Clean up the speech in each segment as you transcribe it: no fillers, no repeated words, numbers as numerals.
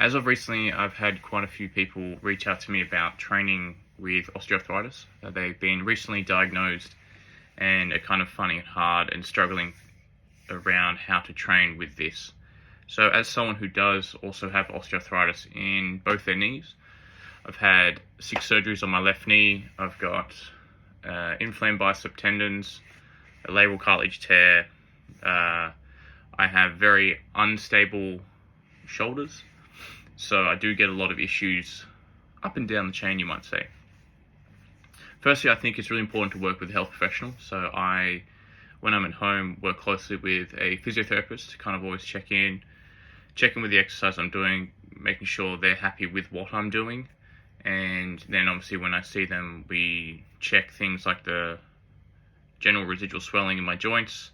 As of recently, I've had quite a few people reach out to me about training with osteoarthritis. They've been recently diagnosed and are kind of finding it hard and struggling around how to train with this. So as someone who does also have osteoarthritis in both their knees, I've had 6 surgeries on my left knee. I've got inflamed bicep tendons, a labral cartilage tear. I have very unstable shoulders. So I do get a lot of issues up and down the chain, you might say. Firstly, I think it's really important to work with a health professional. So when I'm at home, work closely with a physiotherapist to kind of always check in with the exercise I'm doing, making sure they're happy with what I'm doing. And then obviously when I see them, we check things like the general residual swelling in my joints,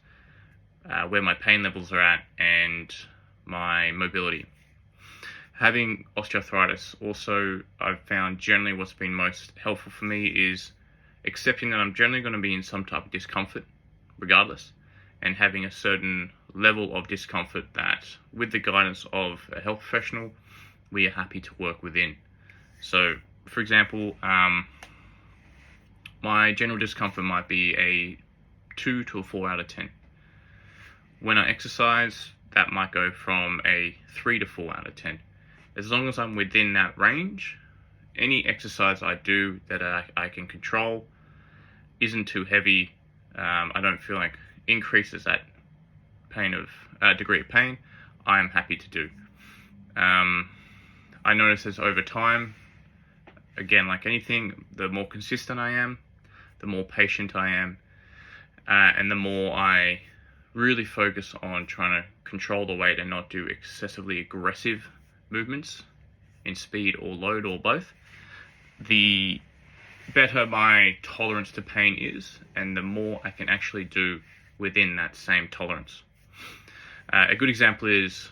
where my pain levels are at, and my mobility. Having osteoarthritis, also, I've found generally what's been most helpful for me is accepting that I'm generally going to be in some type of discomfort, regardless, and having a certain level of discomfort that, with the guidance of a health professional, we are happy to work within. So, for example, my general discomfort might be a 2 to a 4 out of 10. When I exercise, that might go from a 3 to 4 out of 10. As long as I'm within that range, any exercise I do that I can control, isn't too heavy, I don't feel like increases that degree of pain, I am happy to do. I notice as over time, again, like anything, the more consistent I am, the more patient I am, and the more I really focus on trying to control the weight and not do excessively aggressive movements in speed or load or both, the better my tolerance to pain is, and the more I can actually do within that same tolerance. A good example is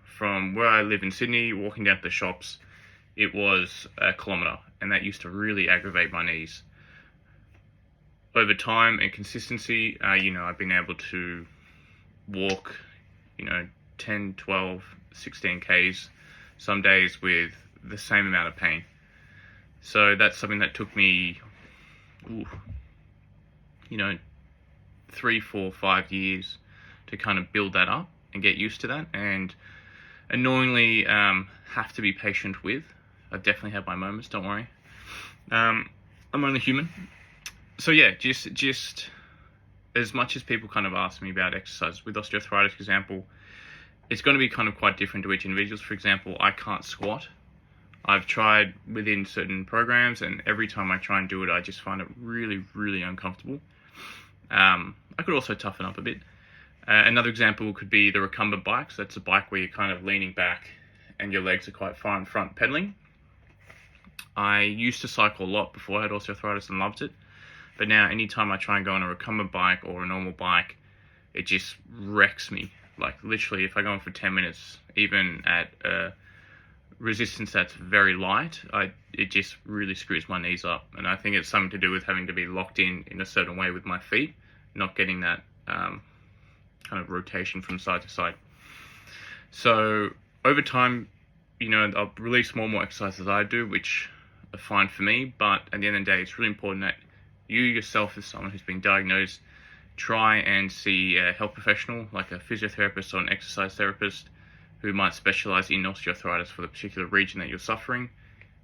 from where I live in Sydney, walking down to the shops, it was a kilometre, and that used to really aggravate my knees. Over time and consistency, I've been able to walk, 10, 12, 16 Ks, some days with the same amount of pain. So that's something that took me, 3, 4, 5 years to kind of build that up and get used to that, and annoyingly have to be patient with. I've definitely had my moments, don't worry. I'm only human. So yeah, just as much as people kind of ask me about exercise, with osteoarthritis, for example, it's going to be kind of quite different to each individual. For example, I can't squat. I've tried within certain programs, and every time I try and do it, I just find it really, really uncomfortable. I could also toughen up a bit. Another example could be the recumbent bikes. That's a bike where you're kind of leaning back and your legs are quite far in front pedaling. I used to cycle a lot before I had osteoarthritis and loved it. But now anytime I try and go on a recumbent bike or a normal bike, it just wrecks me. Like literally, if I go on for 10 minutes, even at a resistance that's very light, it just really screws my knees up. And I think it's something to do with having to be locked in a certain way with my feet, not getting that kind of rotation from side to side. So over time, I'll release more and more exercises I do, which are fine for me. But at the end of the day, it's really important that you yourself, as someone who's been diagnosed, try and see a health professional like a physiotherapist or an exercise therapist who might specialize in osteoarthritis for the particular region that you're suffering,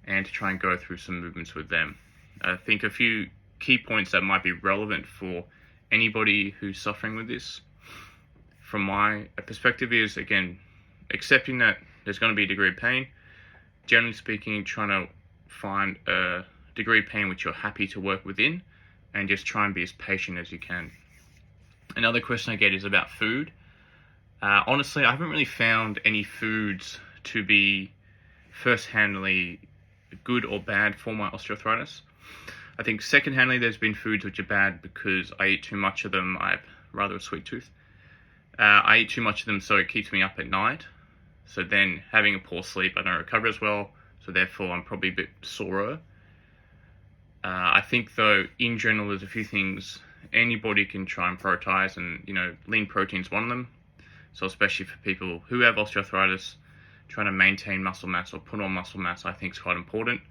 and to try and go through some movements with them. I think a few key points that might be relevant for anybody who's suffering with this, from my perspective, is, again, accepting that there's going to be a degree of pain. Generally speaking, trying to find a degree of pain which you're happy to work within, and just try and be as patient as you can. Another question I get is about food. Honestly, I haven't really found any foods to be first-handedly good or bad for my osteoarthritis. I think second-handedly there's been foods which are bad because I eat too much of them. I have rather a sweet tooth. I eat too much of them, so it keeps me up at night. So then having a poor sleep, I don't recover as well. So therefore I'm probably a bit sorer. I think though, in general, there's a few things anybody can try and prioritize, and lean protein's one of them. So especially for people who have osteoarthritis, trying to maintain muscle mass or put on muscle mass, I think is quite important.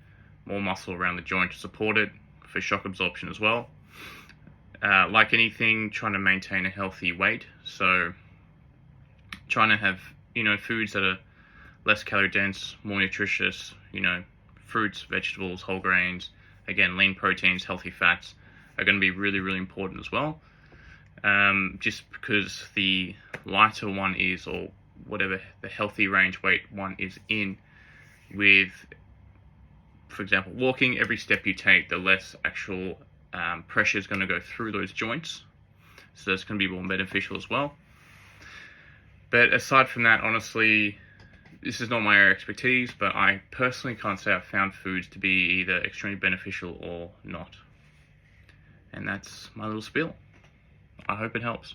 More muscle around the joint to support it, for shock absorption as well. Like anything, trying to maintain a healthy weight. So trying to have, foods that are less calorie dense, more nutritious, fruits, vegetables, whole grains, again, lean proteins, healthy fats are going to be really, really important as well. Just because the lighter one is, or whatever the healthy range weight one is in, with, for example, walking, every step you take, the less actual pressure is going to go through those joints. So that's going to be more beneficial as well. But aside from that, honestly, this is not my area of expertise, but I personally can't say I've found foods to be either extremely beneficial or not. And that's my little spiel. I hope it helps.